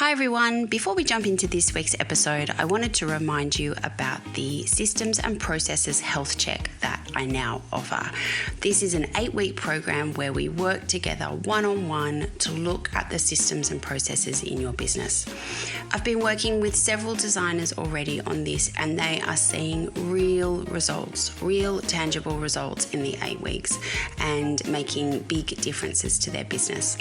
Hi everyone, before we jump into this week's episode, I wanted to remind you about the Systems and Processes Health Check that I now offer. This is an 8-week program where we work together one-on-one to look at the systems and processes in your business. I've been working with several designers already on this and they are seeing real results, real tangible results in the 8 weeks and making big differences to their business.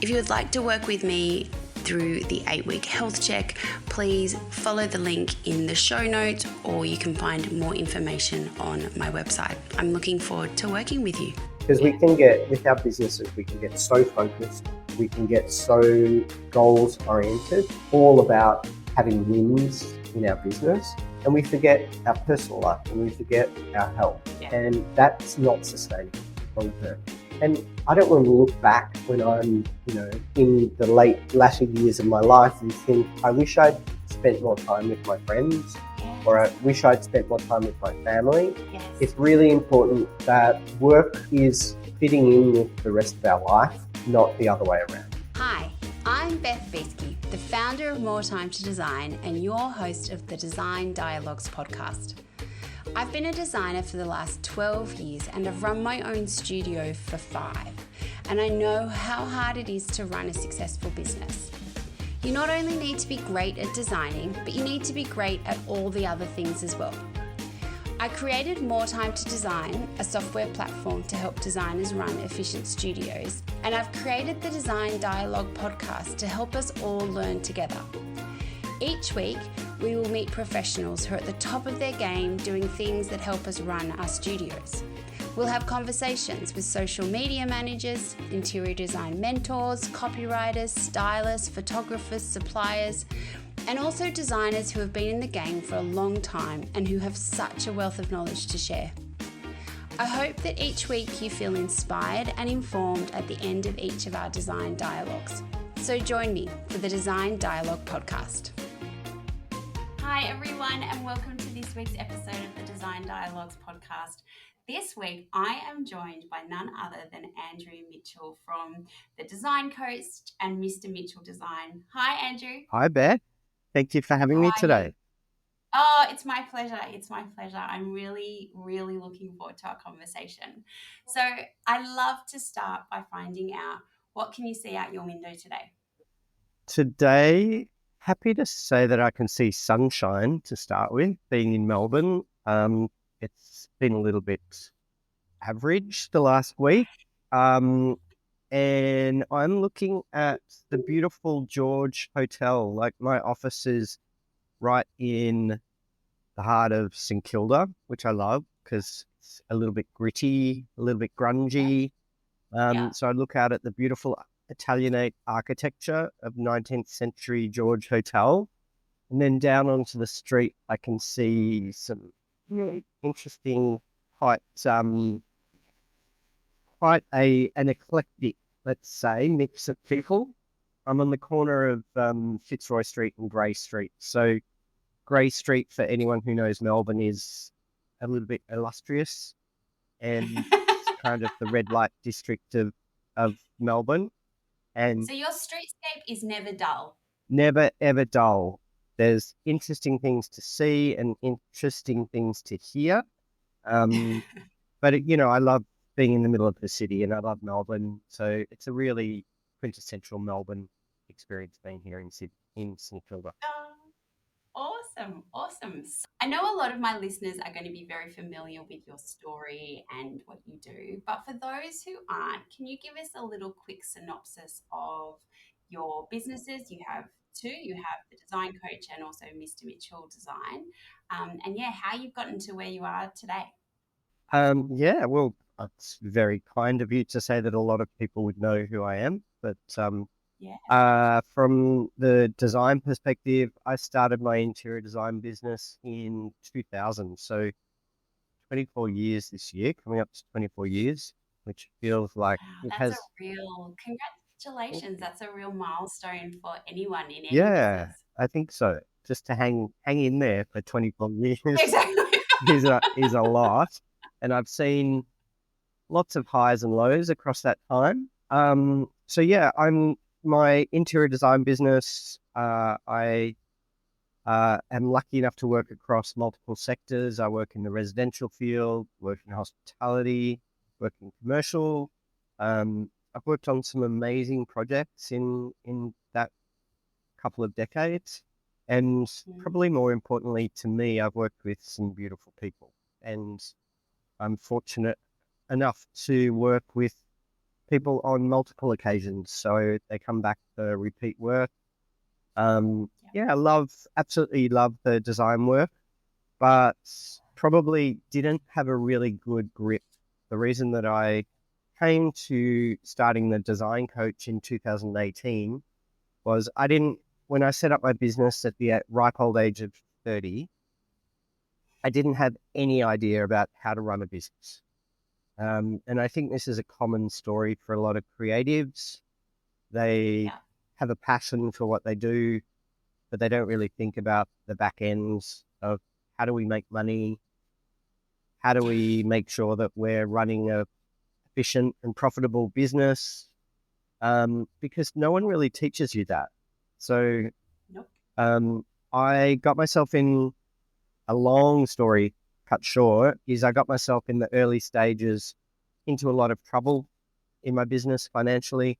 If you would like to work with me through the 8-week health check, please follow the link in the show notes or you can find more information on my website. I'm looking forward to working with you. Because we can get, with our businesses, we can get so focused, we can get so goals oriented, all about having wins in our business, and we forget our personal life and we forget our health. And that's not sustainable long term. And I don't want to look back when I'm, in the latter years of my life and think, I wish I'd spent more time with my friends, or I wish I'd spent more time with my family. Yes. It's really important that work is fitting in with the rest of our life, not the other way around. Hi, I'm Beth, the founder of More Time to Design and your host of the Design Dialogues podcast. I've been a designer for the last 12 years and I've run my own studio for 5. And I know how hard it is to run a successful business. You not only need to be great at designing, but you need to be great at all the other things as well. I created More Time to Design, a software platform to help designers run efficient studios. And I've created the Design Dialogue podcast to help us all learn together. Each week, we will meet professionals who are at the top of their game doing things that help us run our studios. We'll have conversations with social media managers, interior design mentors, copywriters, stylists, photographers, suppliers, and also designers who have been in the game for a long time and who have such a wealth of knowledge to share. I hope that each week you feel inspired and informed at the end of each of our design dialogues. So join me for the Design Dialogue podcast. Hi everyone and welcome to this week's episode of the Design Dialogues podcast. This week I am joined by none other than Andrew Mitchell from the Design Coach and Mr. Mitchell Design. Hi Andrew. Hi Beth, thank you for having me today. Oh, it's my pleasure. It's my pleasure. I'm really, really looking forward to our conversation. So I love to start by finding out, what can you see out your window today? Today, happy to say that I can see sunshine to start with, being in Melbourne. It's been a little bit average the last week. And I'm looking at the beautiful George Hotel. Like, my office is right in the heart of St Kilda, which I love because it's a little bit gritty, a little bit grungy. So I look out at the beautiful Italianate architecture of 19th century George Hotel. And then down onto the street, I can see some really interesting, quite an eclectic, let's say, mix of people. I'm on the corner of Fitzroy Street and Grey Street. So Grey Street, for anyone who knows Melbourne, is a little bit illustrious and it's kind of the red light district of Melbourne. And so your streetscape is never dull? Never, ever dull. There's interesting things to see and interesting things to hear. But, I love being in the middle of the city and I love Melbourne. So it's a really quintessential Melbourne experience being here in St Kilda. Awesome. I know a lot of my listeners are going to be very familiar with your story and what you do, but for those who aren't, can you give us a little quick synopsis of your businesses? You have 2, you have the Design Coach and also Mr. Mitchell Design, and how you've gotten to where you are today. Well, it's very kind of you to say that a lot of people would know who I am, but from the design perspective, I started my interior design business in 2000. So 24 years this year, coming up to 24 years, which feels like congratulations. That's a real milestone for anyone in any business. I think so. Just to hang in there for 24 years exactly. is a lot. And I've seen lots of highs and lows across that time. I'm my interior design business, I am lucky enough to work across multiple sectors. I work in the residential field, work in hospitality, work in commercial. I've worked on some amazing projects in that couple of decades. And probably more importantly to me, I've worked with some beautiful people. And I'm fortunate enough to work with people on multiple occasions. So they come back for repeat work. I absolutely love the design work, but probably didn't have a really good grip. The reason that I came to starting the design coach in 2018 was when I set up my business at the ripe old age of 30, I didn't have any idea about how to run a business. And I think this is a common story for a lot of creatives. They have a passion for what they do, but they don't really think about the back ends of how do we make money? How do we make sure that we're running a efficient and profitable business? Because no one really teaches you that. So I got myself in a long story cut short is I got myself in the early stages into a lot of trouble in my business financially.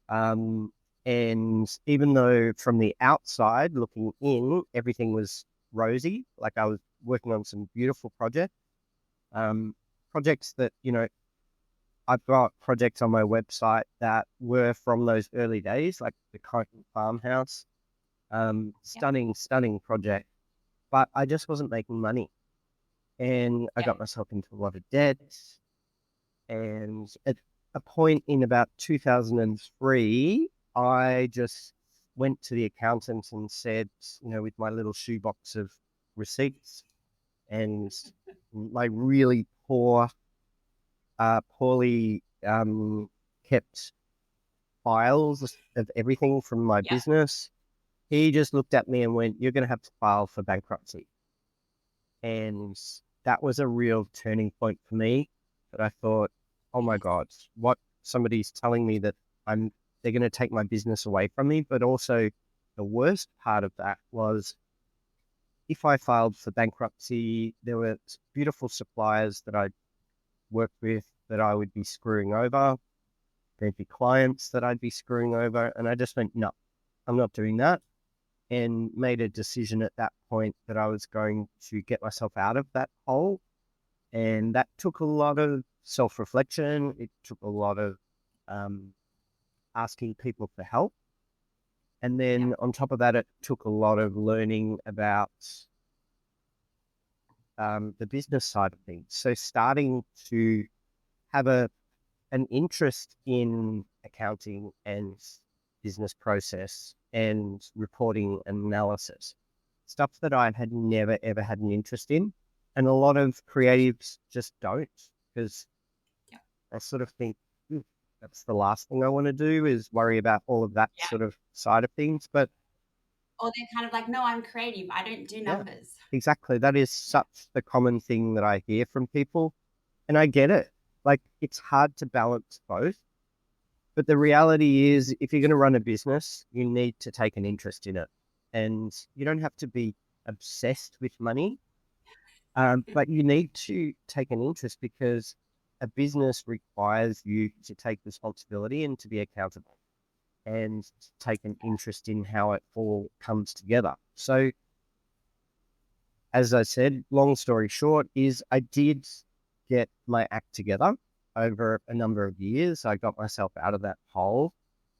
And even though from the outside looking in, everything was rosy, like I was working on some beautiful projects, projects that, I've got projects on my website that were from those early days, like the Coton farmhouse, stunning project, but I just wasn't making money. And I got myself into a lot of debt. And at a point in about 2003, I just went to the accountant and said, with my little shoebox of receipts and my really poorly kept files of everything from my business, he just looked at me and went, "You're going to have to file for bankruptcy." And that was a real turning point for me. That I thought, oh my God, what somebody's telling me that they're going to take my business away from me. But also the worst part of that was if I filed for bankruptcy, there were beautiful suppliers that I'd worked with that I would be screwing over. There'd be clients that I'd be screwing over. And I just went, no, I'm not doing that. And made a decision at that point that I was going to get myself out of that hole. And that took a lot of self-reflection. It took a lot of asking people for help. And then on top of that, it took a lot of learning about the business side of things. So starting to have an interest in accounting and business process and reporting and analysis, stuff that I had never, ever had an interest in. And a lot of creatives just don't, because I sort of think that's the last thing I want to do is worry about all of that sort of side of things. But or they're kind of like, no, I'm creative, I don't do numbers. Exactly. That is such the common thing that I hear from people. And I get it. Like, it's hard to balance both. But the reality is, if you're going to run a business, you need to take an interest in it. And you don't have to be obsessed with money, but you need to take an interest because a business requires you to take responsibility and to be accountable and to take an interest in how it all comes together. So, as I said, long story short is I did get my act together over a number of years. I got myself out of that hole.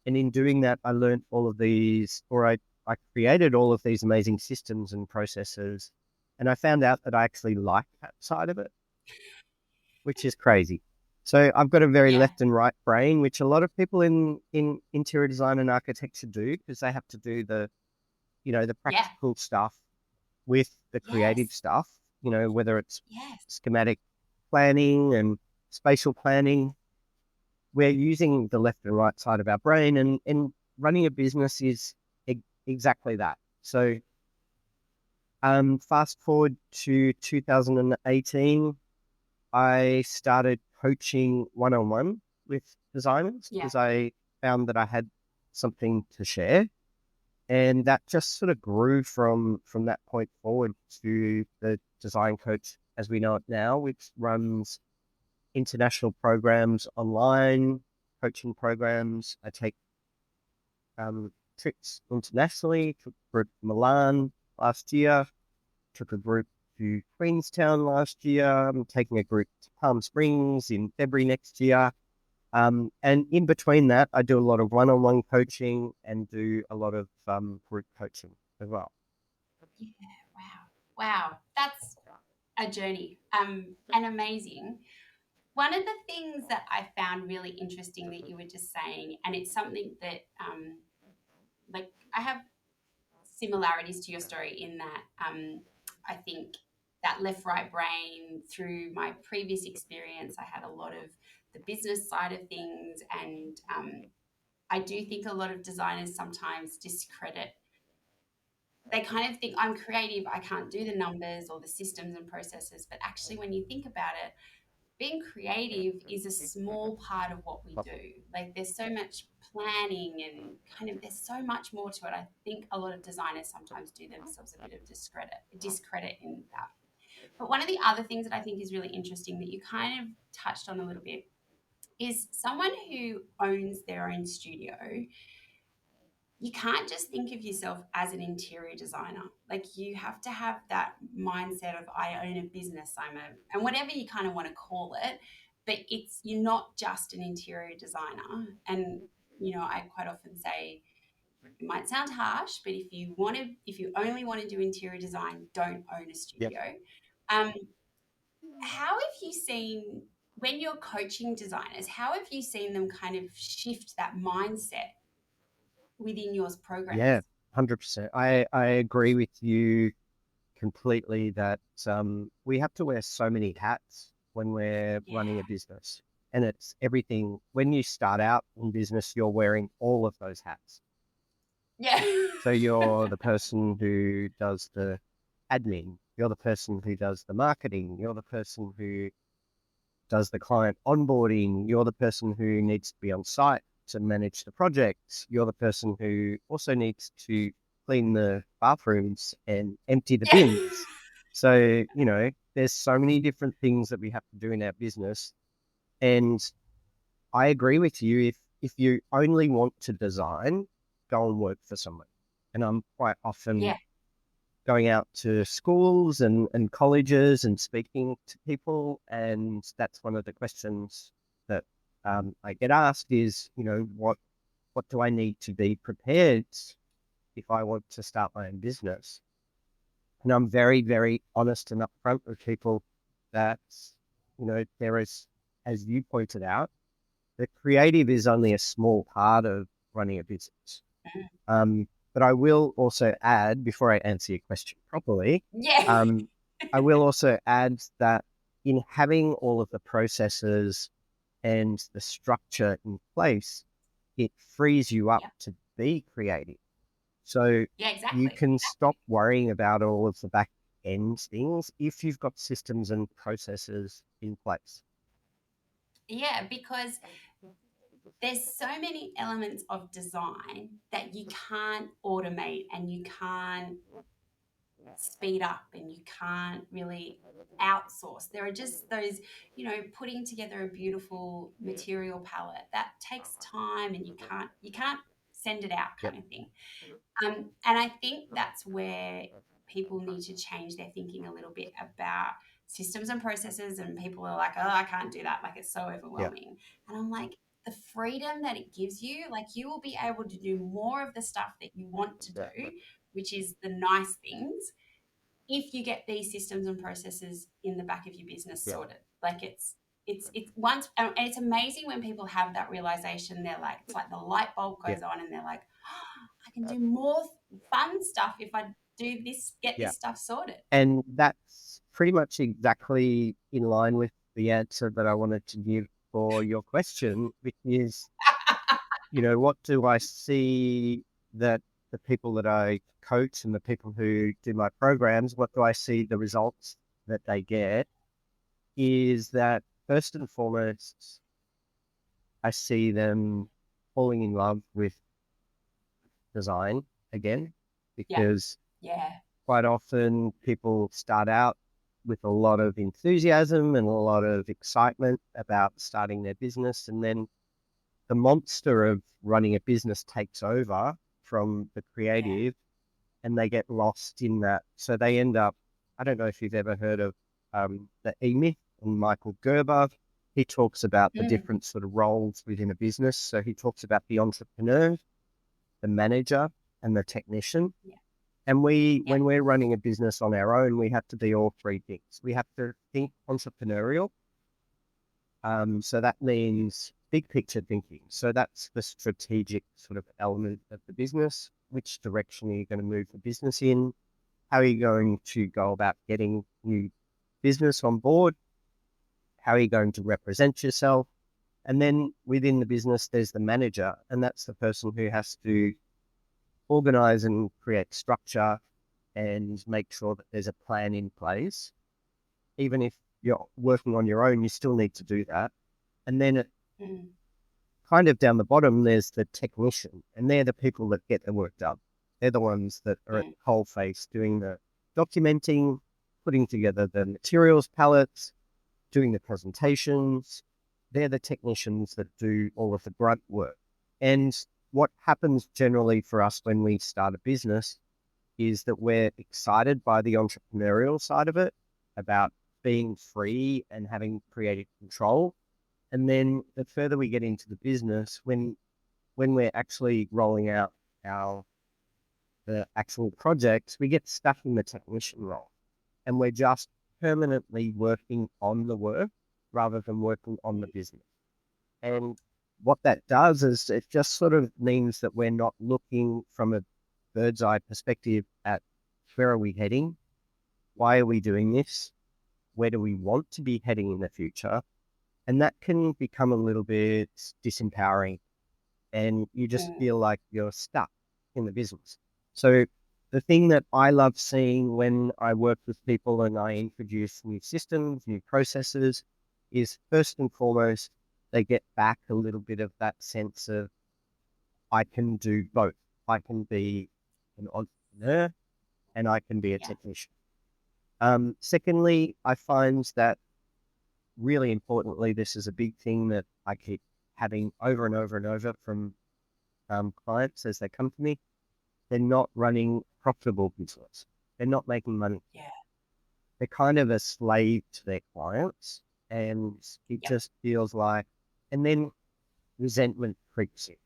And in doing that, I learned all of these, or I created all of these amazing systems and processes. And I found out that I actually like that side of it, which is crazy. So I've got a very left and right brain, which a lot of people in interior design and architecture do, because they have to do the practical stuff with the creative stuff, whether it's schematic planning and spatial planning. We're using the left and right side of our brain, and running a business is exactly that. So fast forward to 2018, I started coaching one-on-one with designers because I found that I had something to share. And that just sort of grew from that point forward to the design coach as we know it now, which runs international programs online, coaching programs. I take trips internationally, took a group to Milan last year, took a group to Queenstown last year. I'm taking a group to Palm Springs in February next year. And in between that, I do a lot of one-on-one coaching and do a lot of group coaching as well. Yeah, wow. Wow. That's a journey. And amazing. One of the things that I found really interesting that you were just saying, and it's something that like I have similarities to your story in that I think that left right brain through my previous experience, I had a lot of the business side of things, and I do think a lot of designers sometimes discredit. They kind of think I'm creative, I can't do the numbers or the systems and processes, but actually, when you think about it, being creative is a small part of what we do. Like there's so much planning and kind of there's so much more to it. I think a lot of designers sometimes do themselves a bit of discredit in that. But one of the other things that I think is really interesting that you kind of touched on a little bit is someone who owns their own studio. You can't just think of yourself as an interior designer. Like you have to have that mindset of I own a business, and whatever you kind of want to call it, but you're not just an interior designer. And I quite often say it might sound harsh, but if you only want to do interior design, don't own a Yep. studio. Um, how have you seen when you're coaching designers? How have you seen them kind of shift that mindset within your Yeah, programs? 100%. I agree with you completely that we have to wear so many hats when we're Yeah. running a business. And it's everything. When you start out in business, you're wearing all of those hats. Yeah. So you're the person who does the admin, you're the person who does the marketing, you're the person who does the client onboarding, you're the person who needs to be on site to manage the projects, you're the person who also needs to clean the bathrooms and empty the Yeah. bins. So, there's so many different things that we have to do in our business. And I agree with you. If you only want to design, go and work for someone. And I'm quite often Yeah. going out to schools and colleges and speaking to people. And that's one of the questions that I get asked is, what do I need to be prepared if I want to start my own business? And I'm very, very honest and upfront with people that, there is, as you pointed out, the creative is only a small part of running a business. But I will also add, before I answer your question properly, Yeah. um, I will also add that in having all of the processes and the structure in place, it frees you up Yeah. to be creative. So Yeah, you exactly. can stop worrying about all of the back end things if you've got systems and processes in place. Yeah, because there's so many elements of design that you can't automate and you can't speed up and you can't really outsource. There are just those, putting together a beautiful material palette that takes time and you can't send it out Yep. kind of thing. And I think that's where people need to change their thinking a little bit about systems and processes. And people are like, oh, I can't do that. Like, it's so Yeah. overwhelming. And I'm like, the freedom that it gives you, like, you will be able to do more of the stuff that you want to do, Exactly. which is the nice things, if you get these systems and processes in the back of your business Yeah. sorted. Like, it's once, and it's amazing when people have that realization. They're like, it's like the light bulb Yeah. goes on and they're like, oh, I can do more fun stuff if I do this, get Yeah. this stuff sorted. And that's pretty much exactly in line with the answer that I wanted to give for your question, which is, what do I see that the people that I coach and the people who do my programs, what do I see the results that they get is that first and foremost, I see them falling in love with design again, Yeah. because Yeah. quite often people start out with a lot of enthusiasm and a lot of excitement about starting their business. And then the monster of running a business takes over from the Yeah. creative and they get lost in that. So they end up, I don't know if you've ever heard of the E-Myth and Michael Gerber. He talks about the Mm. different sort of roles within a business. So he talks about the entrepreneur, the manager, and the technician. Yeah. And Yeah. when we're running a business on our own, we have to be all three things. We have to think entrepreneurial. So that means big picture thinking. So that's the strategic sort of element of the business. Which direction are you going to move the business in? How are you going to go about getting new business on board? How are you going to represent yourself? And then within the business, there's the manager, and that's the person who has to organize and create structure and make sure that there's a plan in place. Even if you're working on your own, you still need to do that. And then Mm. kind of down the bottom, there's the technician, and they're the people that get the work done. They're the ones that are at Mm. the coal face doing the documenting, putting together the materials palettes, doing the presentations. They're the technicians that do all of the grunt work. And what happens generally for us when we start a business is that we're excited by the entrepreneurial side of it, about being free and having creative control. And then the further we get into the business, when we're actually rolling out our the actual projects, we get stuck in the technician role, and we're just permanently working on the work rather than working on the business. And what that does is it just sort of means that we're not looking from a bird's eye perspective at where are we heading? Why are we doing this? Where do we want to be heading in the future? And that can become a little bit disempowering, and you just Mm. feel like you're stuck in the business. So the thing that I love seeing when I work with people and I introduce new systems, new processes, is first and foremost, they get back a little bit of that sense of I can do both. I can be an entrepreneur and I can be a Yeah. technician. Secondly, I find that really importantly, this is a big thing that I keep having over and over and over from clients as they come to me. They're not running profitable business. They're not making money. Yeah. They're kind of a slave to their clients, and it Yep. just feels like, and then resentment creeps in.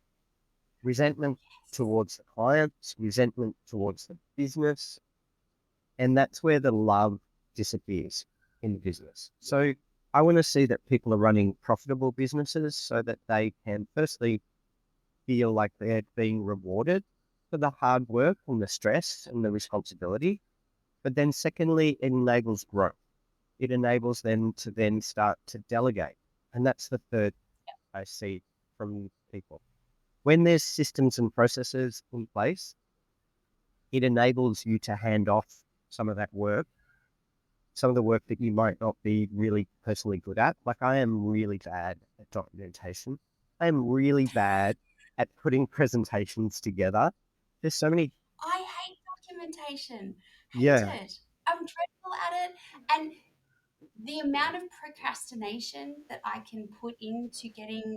Resentment towards the clients, resentment towards the business, and that's where the love disappears in the business. So I want to see that people are running profitable businesses so that they can firstly feel like they're being rewarded for the hard work and the stress and the responsibility. But then secondly, it enables growth. It enables them to then start to delegate. And that's the third I see from people. When there's systems and processes in place, it enables you to hand off some of that work, some of the work that you might not be really personally good at. Like I am really bad at documentation. I am really bad at putting presentations together. There's so many, I hate documentation. yeah, Hate it. I'm dreadful at it. And the amount of procrastination that I can put into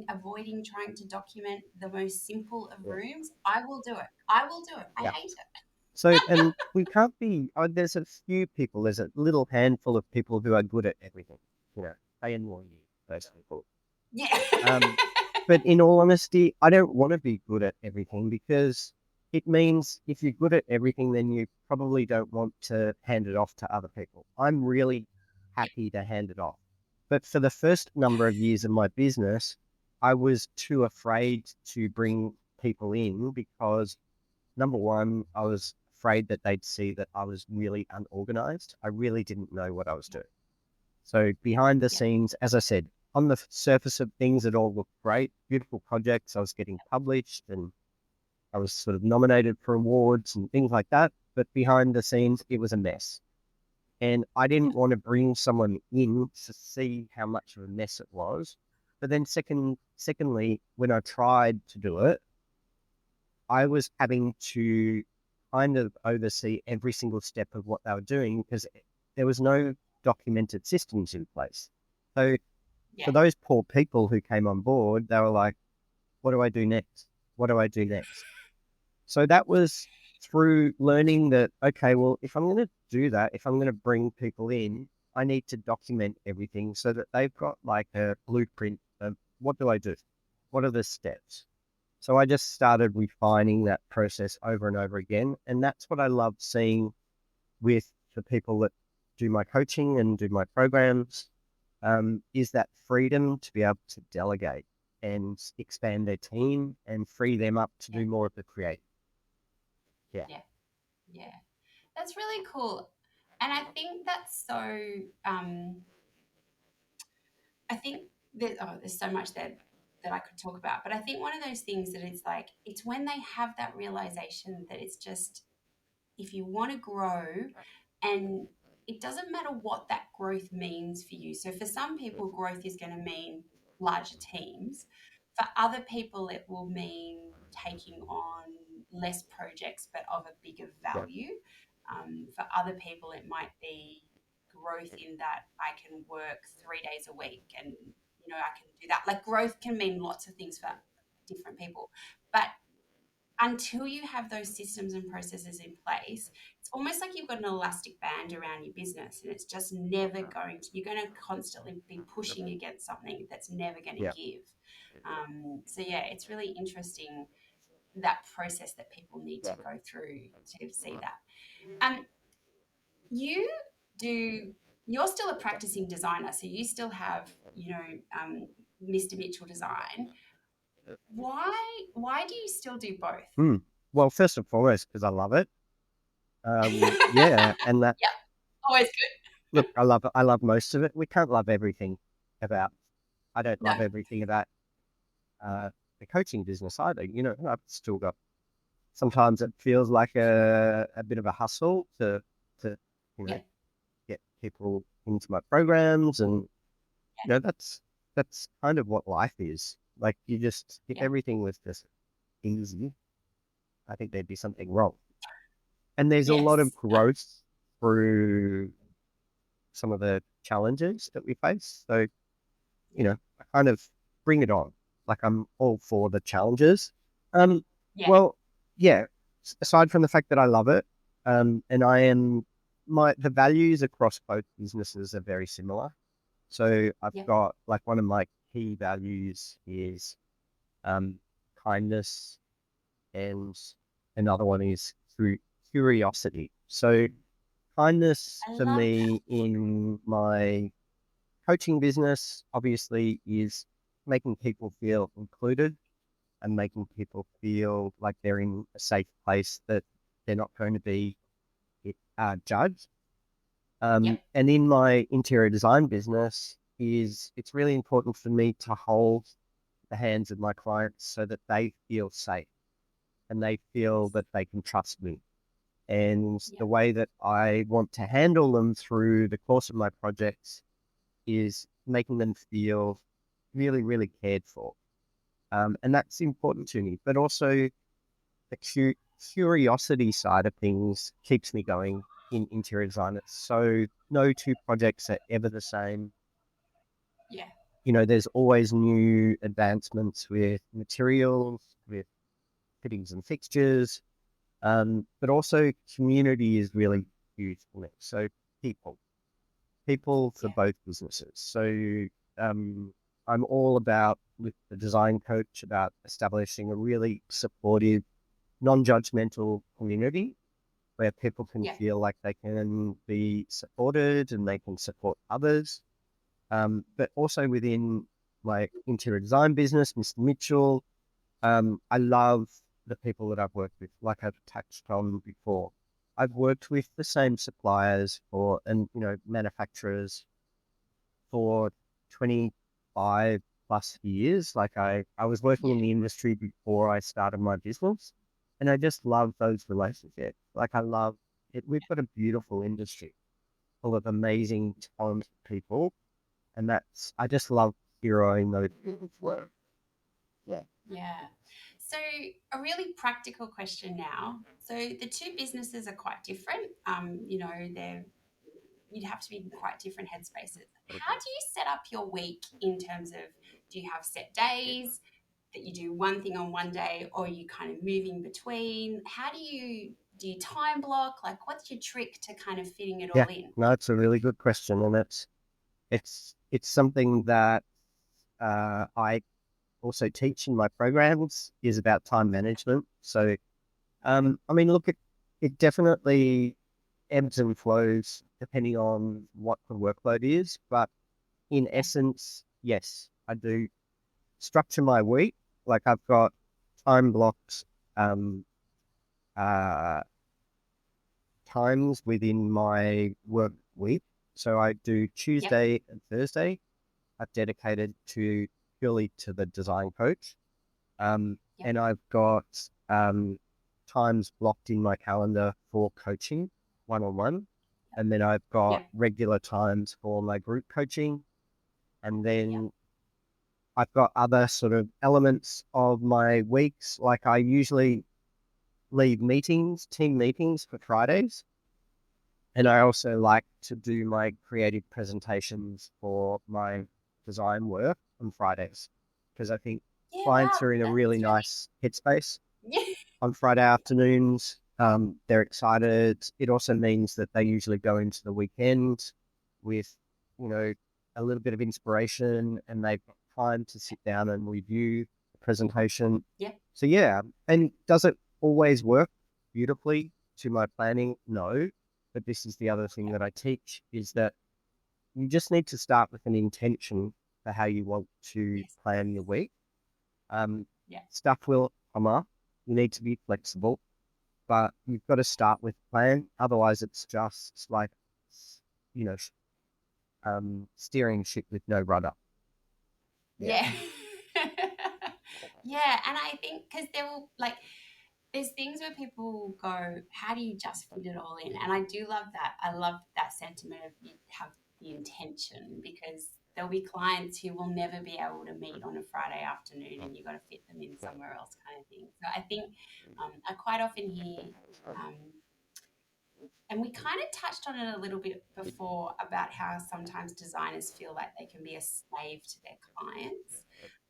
avoiding trying to document the most simple of yeah, rooms, I will do it. I will do it. I yeah. hate it. So, and we can't be, there's a few people, there's a little handful of people who are good at everything. You know, they annoy you, those people. Yeah. Um, but in all honesty, I don't want to be good at everything because it means if you're good at everything, then you probably don't want to hand it off to other people. I'm really happy to hand it off. But for the first number of years of my business, I was too afraid to bring people in because number one, I was afraid that they'd see that I was really unorganized. I really didn't know what I was doing. So behind the Yeah. scenes, as I said, on the surface of things, it all looked great, beautiful projects. I was getting published and I was sort of nominated for awards and things like that. But behind the scenes, it was a mess. And I didn't want to bring someone in to see how much of a mess it was. But then secondly, when I tried to do it, I was having to kind of oversee every single step of what they were doing because there was no documented systems in place. So for Yeah. those poor people who came on board, they were like, what do I do next? What do I do next? So that was through learning that, okay, well, if I'm going to do that, if I'm going to bring people in, I need to document everything so that they've got like a blueprint of what do I do? What are the steps? So I just started refining that process over and over again. And that's what I love seeing with the people that do my coaching and do my programs, is that freedom to be able to delegate and expand their team and free them up to Yeah. do more of the creative. Yeah. Yeah. Yeah. That's really cool. And I think that's so, um, I think that, oh, there's so much that I could talk about, but I think one of those things that it's like, it's when they have that realization that it's just, if you want to grow, and it doesn't matter what that growth means for you. So for some people, growth is going to mean larger teams. For other people, it will mean taking on less projects but of a bigger Yeah. value. For other people, it might be growth in that I can work 3 days a week, and I can do that. Like, growth can mean lots of things for different people, but until you have those systems and processes in place, it's almost like you've got an elastic band around your business, and it's just never going to, you're going to constantly be pushing against something that's never going Yeah. to give. So, yeah, it's really interesting, that process that people need to go through to see that. Um, you do, you're still a practicing designer, so you still have, Mr. Mitchell Design. Why do you still do both? Hmm. Well, first and foremost, because I love it. Yeah. And that, Yep, always good. look, I love most of it. We can't love everything about, I don't No, love everything about the coaching business either. I've still got, sometimes it feels like a bit of a hustle to, you know, yeah, get people into my programs. And, yeah, that's kind of what life is. Like if yeah. everything was just easy, I think there'd be something wrong. And there's a lot of Yes. growth through some of the challenges that we face. So, Yeah, I kind of bring it on. Like I'm all for the challenges. Um, yeah, well, yeah, aside from the fact that I love it, and the values across both businesses are very similar. So I've yeah. got like one of my key values is um, kindness, and another one is through curiosity. So kindness I for love that. me in my coaching business obviously is making people feel included and making people feel like they're in a safe place, that they're not going to be judged. Yep. And in my interior design business, it's really important for me to hold the hands of my clients so that they feel safe and they feel Yes. that they can trust me. And the Yep. way that I want to handle them through the course of my projects is making them feel really, really cared for. And that's important to me. But also the curiosity side of things keeps me going in interior design. So no two projects are ever the same. Yeah. There's always new advancements with materials, with fittings and fixtures, but also community is really huge for me. So people, people for Yeah. both businesses. So um, I'm all about, with the design coach, about establishing a really supportive, non-judgmental community where people can Yeah. feel like they can be supported and they can support others. But also within my interior design business, Mr. Mitchell, I love the people that I've worked with, like I've touched on before. I've worked with the same suppliers and manufacturers for 25 plus years. Like I was working Yeah. in the industry before I started my business, and I just love those relationships. Like I love it. We've got a beautiful industry full of amazing, talented people, and I just love heroing those people's work. Yeah. Yeah. So a really practical question now. So the two businesses are quite different. You'd have to be in quite different headspaces. How do you set up your week in terms of, do you have set days that you do one thing on one day, or are you kind of moving between? How do you time block? Like, what's your trick to kind of fitting it Yeah, all in? no, it's a really good question, and it's something that I also teach in my programs is about time management. So, I mean, look, it definitely ebbs and flows depending on what the workload is, but in Yeah, essence, yes, I do structure my week. Like I've got time blocks, um, uh, times within my work week. So I do yep, Tuesday and Thursday. I've dedicated to purely to the design coach. yep, And I've got times blocked in my calendar for coaching one-on-one. And then I've got yep, regular times for my group coaching. And yep, then I've got other sort of elements of my weeks. Like I usually leave meetings, team meetings for Fridays. And yep. I also like to do my creative presentations for my design work on Fridays because I think Yeah, clients wow, are in a really that's nice headspace really, on Friday afternoons. They're excited. It also means that they usually go into the weekend with, you know, a little bit of inspiration and they've got time to sit down and review the presentation. yeah, So yeah, and does it always work beautifully to my planning? No, but this is the other thing yeah, that I teach is that you just need to start with an intention for how you want to yes, plan your week. Um, yeah, Stuff will come up. You need to be flexible, but you've got to start with a plan. Otherwise, it's just like, you know, steering ship with no rudder. Yeah. yeah. Yeah, and I think because there will, like, there's things where people go, how do you just fit it all in? And I do love that. I love that sentiment of you have the intention, because there'll be clients who will never be able to meet on a Friday afternoon and you've got to fit them in somewhere else, kind of thing. So I think I quite often hear, um, and we kind of touched on it a little bit before about how sometimes designers feel like they can be a slave to their clients.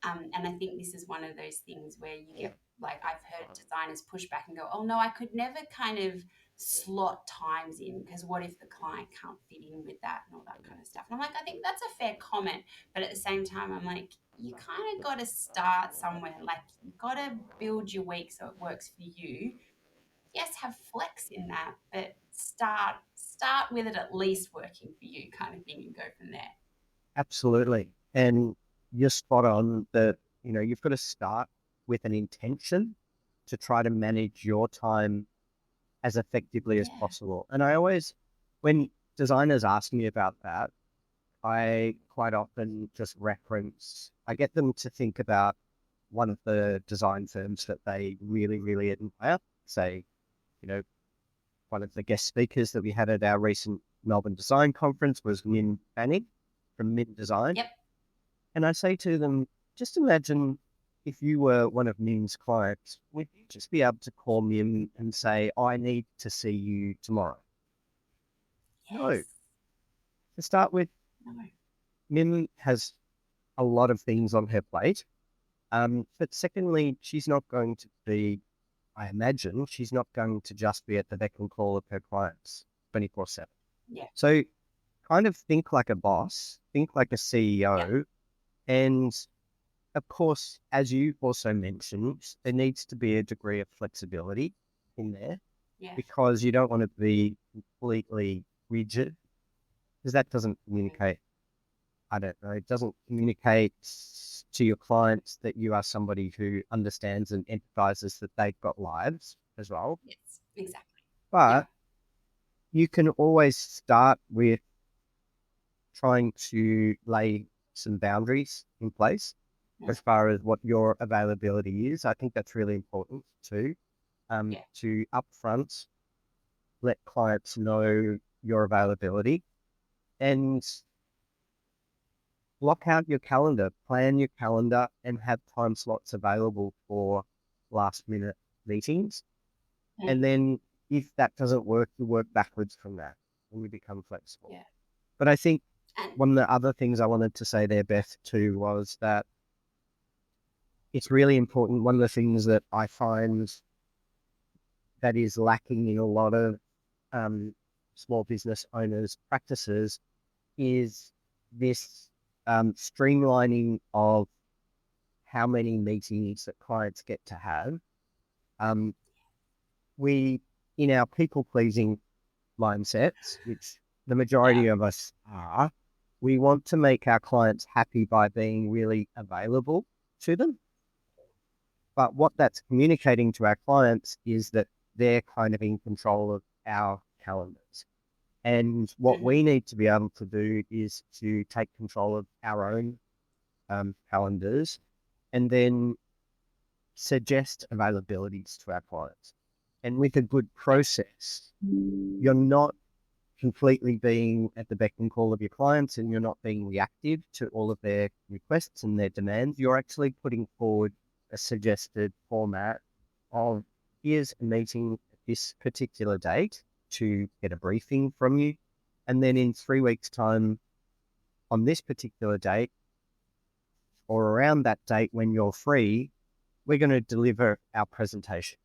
And I think this is one of those things where you get, like, I've heard designers push back and go, oh, no, I could never kind of slot times in, because what if the client can't fit in with that and all that kind of stuff. And I'm like, I think that's a fair comment. But at the same time, I'm like, you kind of got to start somewhere. Like, you've got to build your week so it works for you. Yes, have flex in that, but start with it at least working for you, kind of thing, and go from there. Absolutely. And you're spot on that, you've got to start with an intention to try to manage your time as effectively as Yeah. possible. And I always, when designers ask me about that, I quite often just I get them to think about one of the design firms that they really, really admire. Say, you know, one of the guest speakers that we had at our recent Melbourne Design Conference was Min Fanning from Min Design. Yep. And I say to them, just imagine if you were one of Min's clients, would you just be able to call Min and say, I need to see you tomorrow? No. Yes. To start with, No. Min has a lot of things on her plate. But secondly, she's not going to be, I imagine, she's not going to just be at the beck and call of her clients 24/7. Yeah. So kind of think like a boss, think like a Yep. CEO. And of course, as you also mentioned, there needs to be a degree of flexibility in there Yeah. because you don't want to be completely rigid because that doesn't Mm. communicate. I don't know. It doesn't communicate to your clients that you are somebody who understands and empathizes that they've got lives as well. Yes. Exactly. Yeah. But you can always start with trying to lay some boundaries in place Mm. as far as what your availability is. I think that's really important too, Yeah. to upfront let clients know your availability and block out your calendar, plan your calendar and have time slots available for last minute meetings. Mm. And then if that doesn't work, you work backwards from that and you become flexible. Yeah. But I think And one of the other things I wanted to say there, Beth, too, was that it's really important. One of the things that I find that is lacking in a lot of small business owners' practices is this streamlining of how many meetings that clients get to have. Um, we, in our people pleasing mindsets, which the yeah. majority of us are, we want to make our clients happy by being really available to them. But what that's communicating to our clients is that they're kind of in control of our calendars. And what we Mm-hmm. need to be able to do is to take control of our own calendars and then suggest availabilities to our clients. And with a good Yep. process, you're not completely being at the beck and call of your clients and you're not being reactive to all of their requests and their demands. You're actually putting forward a suggested format of here's a meeting at this particular date to get a briefing from you. And then in 3 weeks' time on this particular date or around that date when you're free, we're going to deliver our presentation.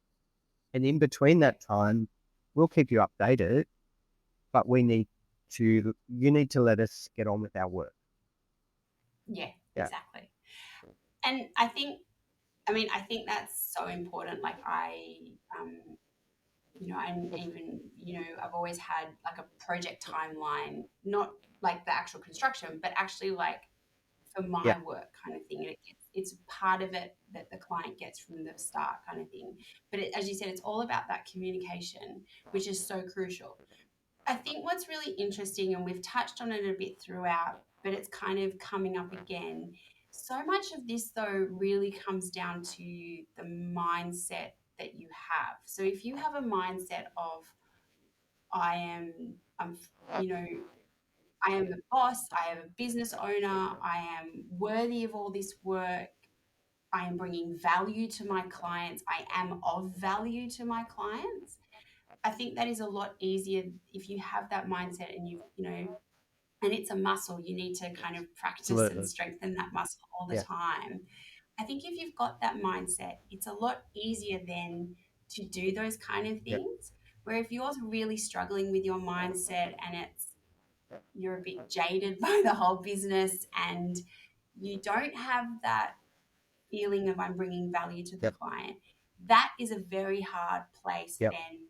And in between Yep. that time, we'll keep you updated, but you need to let us get on with our work. Yeah, Yeah. exactly. And I think that's so important. Like um, and even, I've always had like a project timeline, not like the actual construction, but actually like for Yeah. my work kind of thing. And it's part of it that the client gets from the start kind of thing. But as you said, it's all about that communication, which is so crucial. I think what's really interesting, and we've touched on it a bit throughout, but it's kind of coming up again. So much of this, though, really comes down to the mindset that you have. So if you have a mindset of, I am, I'm, you know, I am the boss, I am a business owner, I am worthy of all this work, I am bringing value to my clients, I am of value to my clients. I think that is a lot easier if you have that mindset and and it's a muscle. You need to kind of practice and Absolutely. strengthen that muscle all the Yeah. time. I think if you've got that mindset, it's a lot easier then to do those kind of Yeah. things. Where if you're really struggling with your mindset and you're a bit jaded by the whole business and you don't have that feeling of I'm bringing value to the Yep. client, that is a very hard place Yep. then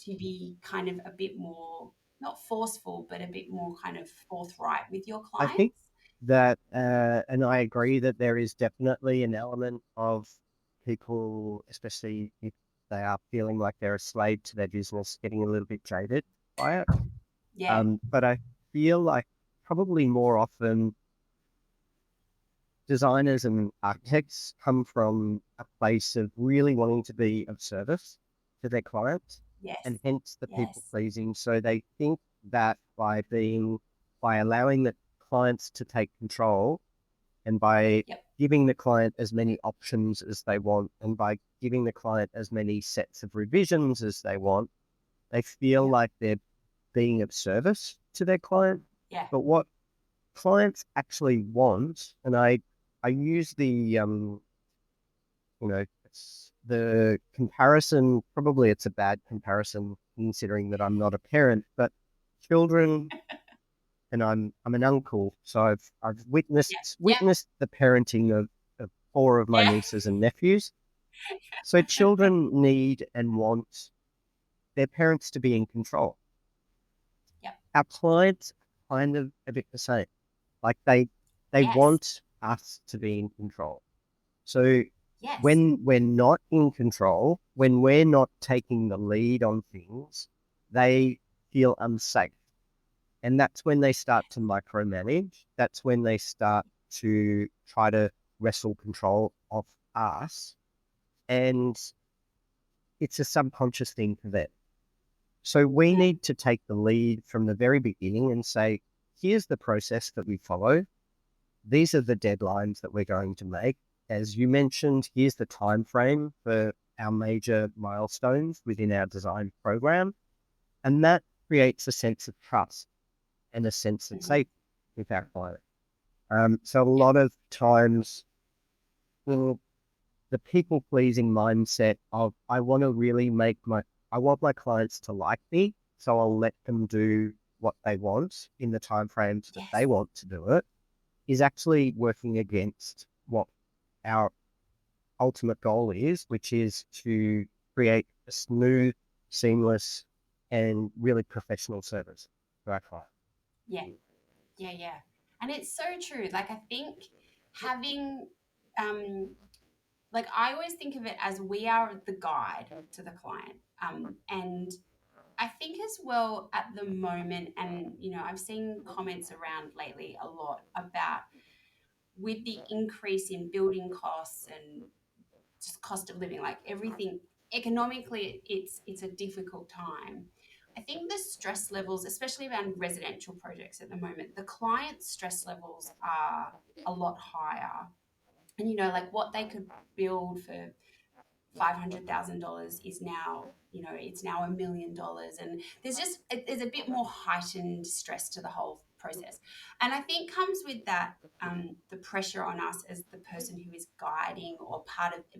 to be kind of a bit more, not forceful, but a bit more kind of forthright with your I think clients. that, and I agree that there is definitely an element of people, especially if they are feeling like they're a slave to their business, getting a little bit jaded by it. Yeah, But I feel like probably more often designers and architects come from a place of really wanting to be of service to their clients yes, and hence the people yes, pleasing. So they think that by allowing the clients to take control and by yep, giving the client as many options as they want and by giving the client as many sets of revisions as they want, they feel yep, like they're being of service to their client. yeah, But what clients actually want, and I use it's the comparison. Probably it's a bad comparison considering that I'm not a parent, but children, and I'm an uncle, so I've yeah, yeah, witnessed the parenting of four of my yeah, nieces and nephews. So children need and want their parents to be in control. yep, Our clients are kind of a bit the same. Like they yes, want us to be in control. So yes, when we're not in control, when we're not taking the lead on things, they feel unsafe. And that's when they start to micromanage. That's when they start to try to wrestle control of us. And it's a subconscious thing for them. So we mm, need to take the lead from the very beginning and say, here's the process that we follow. These are the deadlines that we're going to make. as you mentioned, here's the time frame for our major milestones within our design program. And that creates a sense of trust and a sense of safety with our client. So a Yeah. lot of times, well, the people pleasing mindset of I want to really I want my clients to like me, so I'll let them do what they want in the time frames that they Yes. want to do it, is actually working against what our ultimate goal is, which is to create a smooth, seamless, and really professional service for our client. Yeah. Yeah. Yeah. And it's so true. Like, I think having, like, I always think of it as we are the guide to the client. And I think as well at the moment, and, I've seen comments around lately a lot about with the increase in building costs and just cost of living, like everything economically, it's a difficult time. I think the stress levels, especially around residential projects at the moment, the client stress levels are a lot higher. And like what they could build for $500,000 is now, it's now $1 million, and there's a bit more heightened stress to the whole process. And I think comes with that, the pressure on us as the person who is guiding or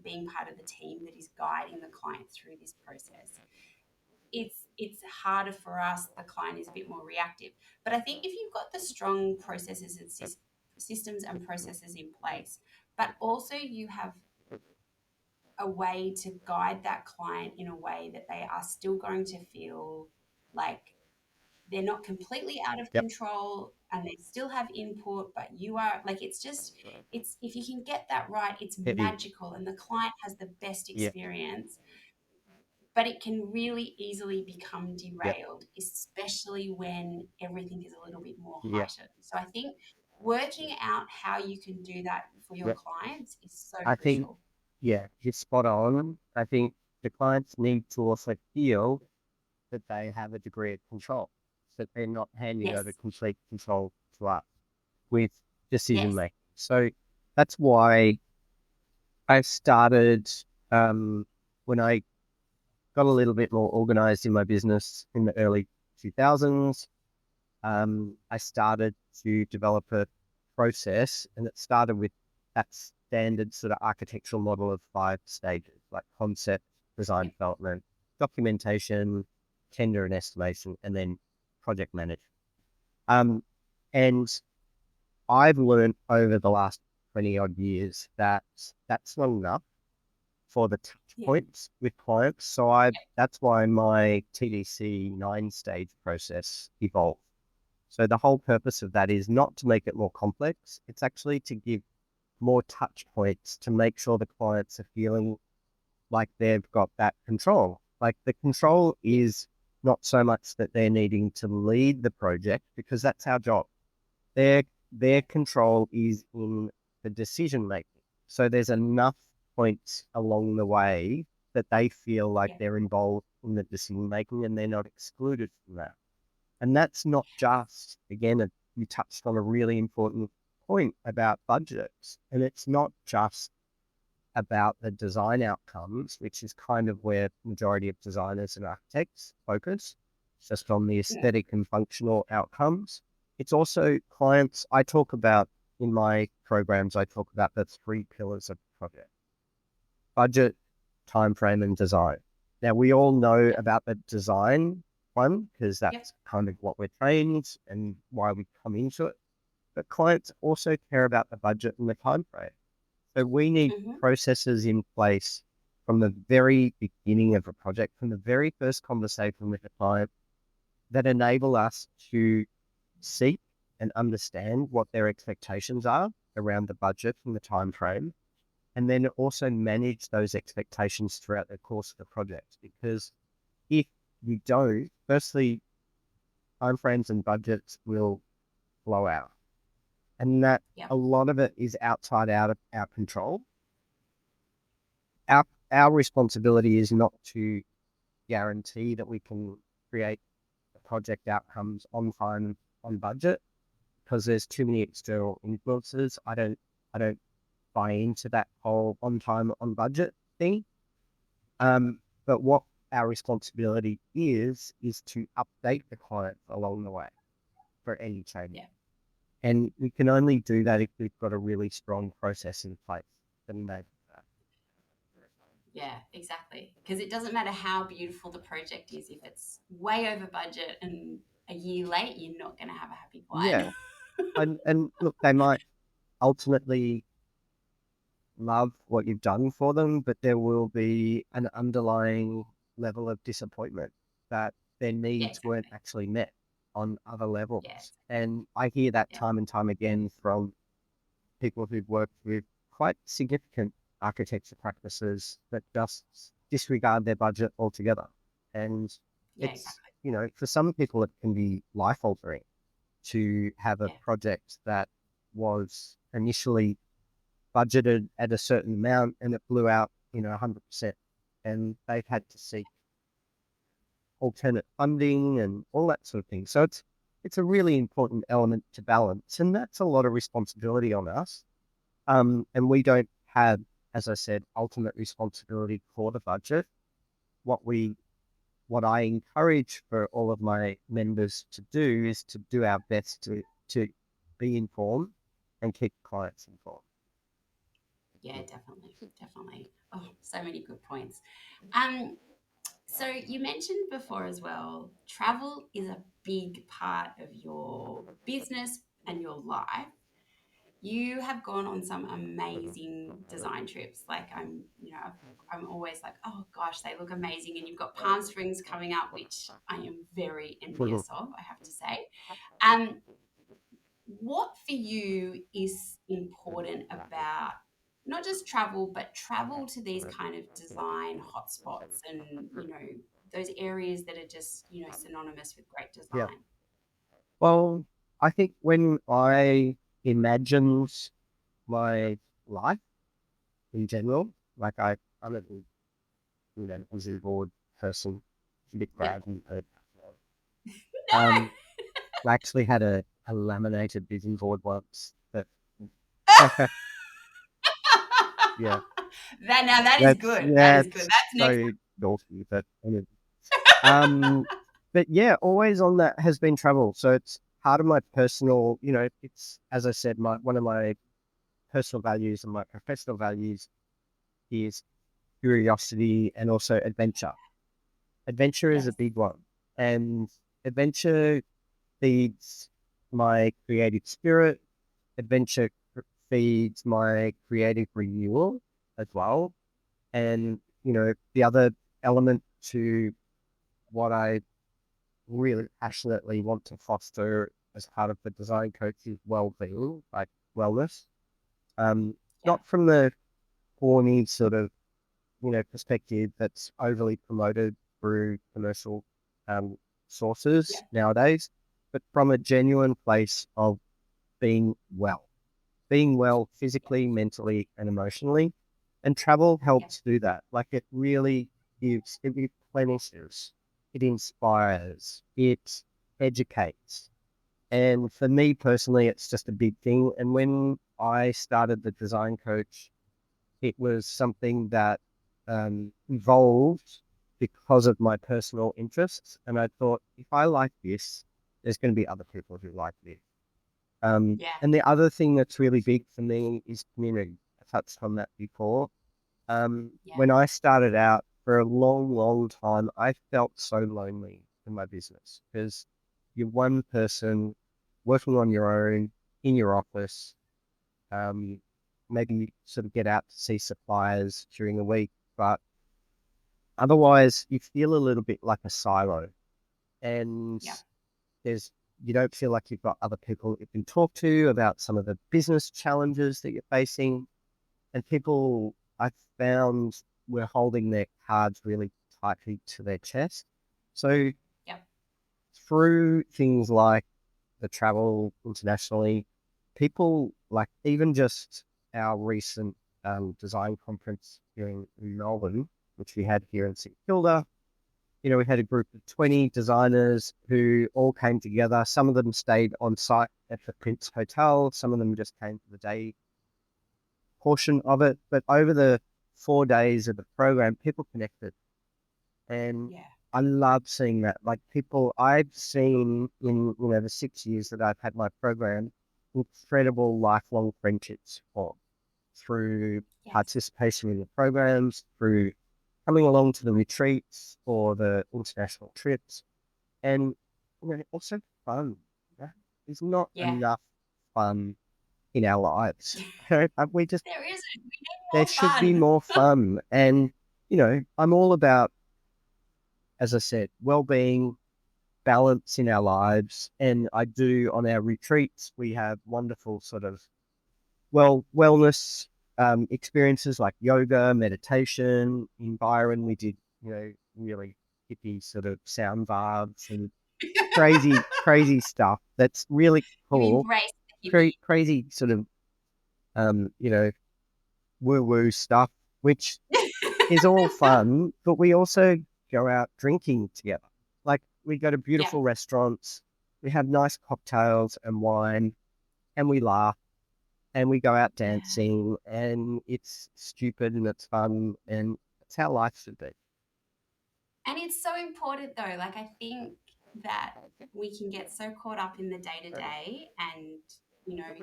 being part of the team that is guiding the client through this process. It's harder for us. The client is a bit more reactive. But I think if you've got the strong processes and systems and processes in place, but also you have a way to guide that client in a way that they are still going to feel like they're not completely out of Yep. control and they still have input, but you are like, it's if you can get that right, it's It is. magical and the client has the best Yeah. experience. But it can really easily become Yep. derailed, especially when everything is a little bit more Yeah. heightened. So I think working out how you can do that for your Yep. clients is so I think, crucial. yeah, you're spot on. I think the clients need to also feel that they have a degree of control, that they're not handing over Yes. complete control to us with decision Yes. making. So that's why I started when I got a little bit more organized in my business in the early 2000s. I started to develop a process, and it started with that standard sort of architectural model of 5 stages, like concept, design, Yep. development, documentation, tender and estimation, and then project management. Um, and I've learned over the last 20 odd years that that's not enough for the touch Yeah. points with clients. So that's why my TDC 9 stage process evolved. So the whole purpose of that is not to make it more complex. It's actually to give more touch points to make sure the clients are feeling like they've got that control. Like the control is not so much that they're needing to lead the project, because that's our job. Their Yeah. control is in the decision making. So there's enough points along the way that they feel like Yeah. they're involved in the decision making and they're not excluded from that. And that's not just, again, you touched on a really important point about budgets. And it's not just about the design outcomes, which is kind of where majority of designers and architects focus, just on the Yeah. aesthetic and functional outcomes. It's also clients. I talk about in my programs, I talk about the 3 pillars of the project: budget, time frame, and design. Now, we all know Yep. about the design one because Yep. that's kind of what we're trained and why we come into it. But clients also care about the budget and the time frame. So we need Mm-hmm. processes in place from the very beginning of a project, from the very first conversation with the client, that enable us to seek and understand what their expectations are around the budget and the time frame, and then also manage those expectations throughout the course of the project. Because if you don't, firstly, timeframes and budgets will blow out, and that Yep. a lot of it is out of our control. Our responsibility is not to guarantee that we can create the project outcomes on time, on budget, because there's too many external influences. I don't buy into that whole on time, on budget thing. But what our responsibility is to update the client along the way for any change. Yeah. And we can only do that if we've got a really strong process in place. And that, Yeah, exactly. Because it doesn't matter how beautiful the project is, if it's way over budget and a year late, you're not going to have a happy client. yeah. And look, they might ultimately love what you've done for them, but there will be an underlying level of disappointment that their Yeah, needs weren't exactly. actually met on other levels. Yeah, And I hear that yeah, time and time again from people who've worked with quite significant architecture practices that just disregard their budget altogether. And yeah, it's, exactly. for some people, it can be life altering to have a Yeah, project that was initially budgeted at a certain amount and it blew out, 100%. And they've had to seek alternate funding and all that sort of thing. So it's a really important element to balance, and that's a lot of responsibility on us. And we don't have, as I said, ultimate responsibility for the budget. What we what I encourage for all of my members to do is to do our best to be informed and keep clients informed. yeah, definitely, definitely. Oh, so many good points. Um, so you mentioned before as well, travel is a big part of your business and your life. You have gone on some amazing design trips. Like I'm always like, oh gosh, they look amazing. And you've got Palm Springs coming up, which I am very Mhm. envious of, I have to say. Um, what for you is important about not just travel, but travel to these kind of design hotspots and, those areas that are just, synonymous with great Yeah. design? Well, I think when I imagined my life in general, like I'm a vision board person, a bit Yeah. proud. No. Um, I actually had a laminated vision board once. That yeah, That is that's good. That yeah, is good. it's That's next. so naughty. But anyway. Um, but yeah, always on that has been travel. So it's part of my personal. It's, as I said, my one of my personal values and my professional values is curiosity and also adventure. Adventure is a Yes. big one, and adventure feeds my creative spirit. Adventure feeds my creative renewal as well. And, the other element to what I really passionately want to foster as part of the design coach is well-being, like wellness. Um, Yeah. Not from the corny sort of, perspective that's overly promoted through commercial um, Yeah. sources nowadays, but from a genuine place of being well Yeah. physically, mentally, and emotionally. And travel Yeah. helps do that. Like it really it replenishes, it inspires, it educates. And for me personally, it's just a big thing. And when I started the design coach, it was something that evolved because of my personal interests. And I thought, if I like this, there's going to be other people who like this. Yeah. And the other thing that's really big for me is community. I touched on that before. Yeah. When I started out for a long, long time, I felt so lonely in my business because you're one person working on your own in your office. Um, Maybe sort of get out to see suppliers during the week, but otherwise you feel a little bit like a silo. And Yeah. there's you don't feel like you've got other people you can talk to about some of the business challenges that you're facing. And people I found were holding their cards really tightly to their chest. So Yeah. through things like the travel internationally, people like even just our recent design conference here in Melbourne, which we had here in St Kilda. We had a group of 20 designers who all came together. Some of them stayed on site at the Prince Hotel. Some of them just came for the day. portion of it, but over the 4 days of the program, people connected. And Yeah. I love seeing that. Like people I've seen in, the 6 years that I've had my program, incredible lifelong friendships form through Yes. participation in the programs, through coming along to the retreats or the international trips, and also fun. Yeah. There's not Yeah. enough fun in our lives. We just There isn't. We need There more should be fun. more fun, and I'm all about, as I said, well-being, balance in our lives, and I do on our retreats. We have wonderful sort of wellness experiences like yoga, meditation. In Byron, we did really hippie sort of sound baths and crazy stuff. That's really You cool. embrace the hippie. Crazy sort of um, you know woo woo stuff, which is all fun. But we also go out drinking together. Like we go to Yeah. beautiful restaurants, we have nice cocktails and wine, and we laugh and we go out Yeah. dancing, and it's stupid and it's fun, and it's how life should be. And it's so important though. Like I think that we can get so caught up in the day to day and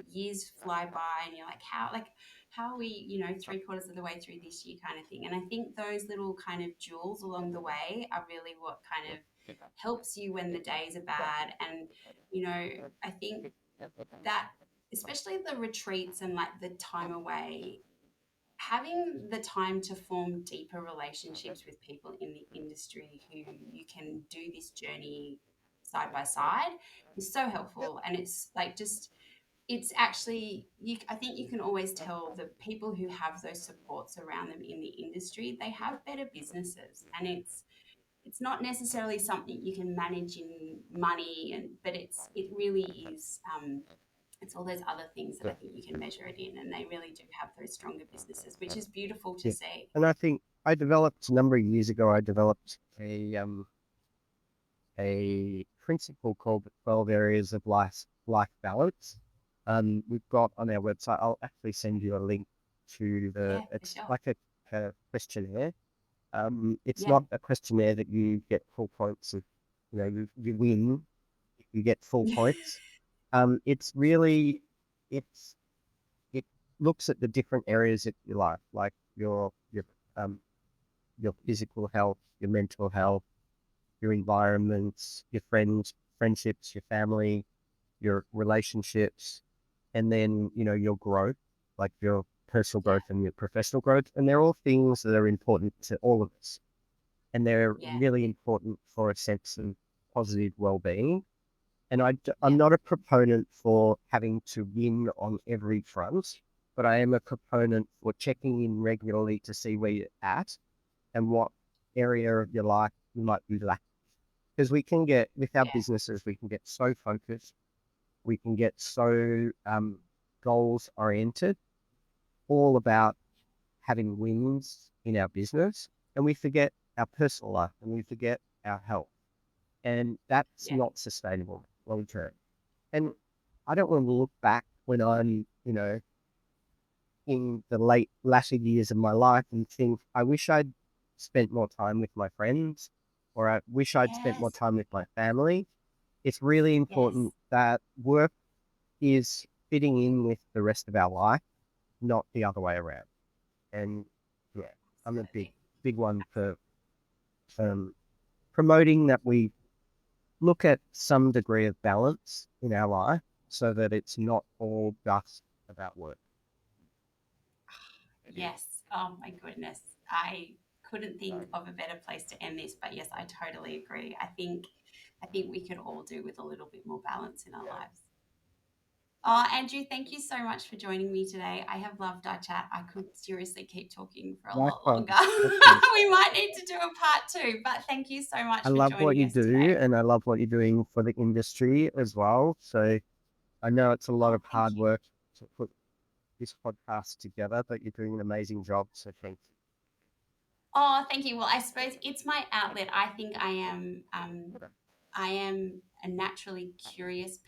years fly by and you're how are we, three-quarters of the way through this year kind of thing. And I think those little kind of jewels along the way are really what kind of helps you when the days are bad. And, I think that especially the retreats and like the time away, having the time to form deeper relationships with people in the industry who you can do this journey side by side is so helpful. And it's like just it's actually I think you can always tell the people who have those supports around them in the industry, they have better businesses. And it's not necessarily something you can manage in money, but it really is it's all those other things that I think you can measure it in, and they really do have those stronger businesses, which is beautiful to Yeah. see. And I think I developed a number of years ago, I developed a principle called the 12 areas of life balance. We've got on our website, I'll actually send you a link to Yeah, for it's sure. like a questionnaire. It's Yeah. not a questionnaire that you get full points of, you win, you get full points. It's really, it's, it looks at the different areas of your life, like um, your physical health, your mental health, your environments, your friendships, your family, your relationships, and then, your growth, like your personal Yeah. growth and your professional growth. And they're all things that are important to all of us. And they're Yeah. really important for a sense of positive well-being. And I'm Yeah. not a proponent for having to win on every front, but I am a proponent for checking in regularly to see where you're at and what area of your life you might be lacking. Because we can get, with our Yeah. businesses, we can get so focused, we can get so goals oriented, all about having wins in our business, and we forget our personal life and we forget our health. And that's Yeah. not sustainable long term. And I don't want to look back when I'm, in the latter years of my life and think, I wish I'd spent more time with my friends, or I wish I'd spent more Yes. time with my family. It's really Yes. important that work is fitting in with the rest of our life, not the other way around. And yeah, I'm a Absolutely. big one for um, promoting that we look at some degree of balance in our life so that it's not all just about work. Yes. Oh my goodness. I couldn't think of a better place to end this, but yes, I totally agree. I think we could all do with a little bit more balance in our lives. Oh, Andrew, thank you so much for joining me today. I have loved our chat. I could seriously keep talking for a lot longer. Likewise, likewise. We might need to do a part two, but thank you so I much for love what joining you us do, today. and I love what you're doing for the industry as well. So I know it's a lot Oh, of thank hard you. work to put this podcast together, but you're doing an amazing job. So thank Oh, thank you. Well, I suppose it's my outlet. I think I am I am a naturally curious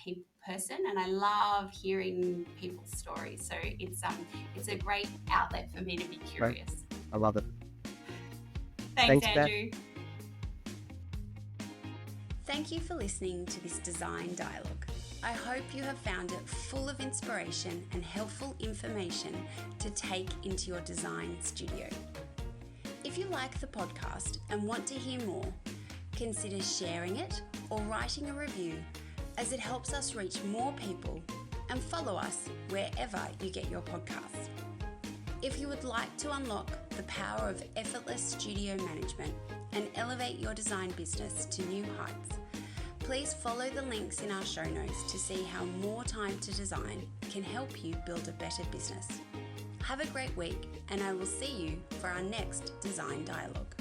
person, and I love hearing people's stories. So it's a great outlet for me to be curious. Right. I love it. Thanks Beth. Andrew. Thank you for listening to this design dialogue. I hope you have found it full of inspiration and helpful information to take into your design studio. If you like the podcast and want to hear more, consider sharing it or writing a review, as it helps us reach more people, and follow us wherever you get your podcasts. If you would like to unlock the power of effortless studio management and elevate your design business to new heights, please follow the links in our show notes to see how more time to design can help you build a better business. Have a great week, and I will see you for our next Design Dialogue.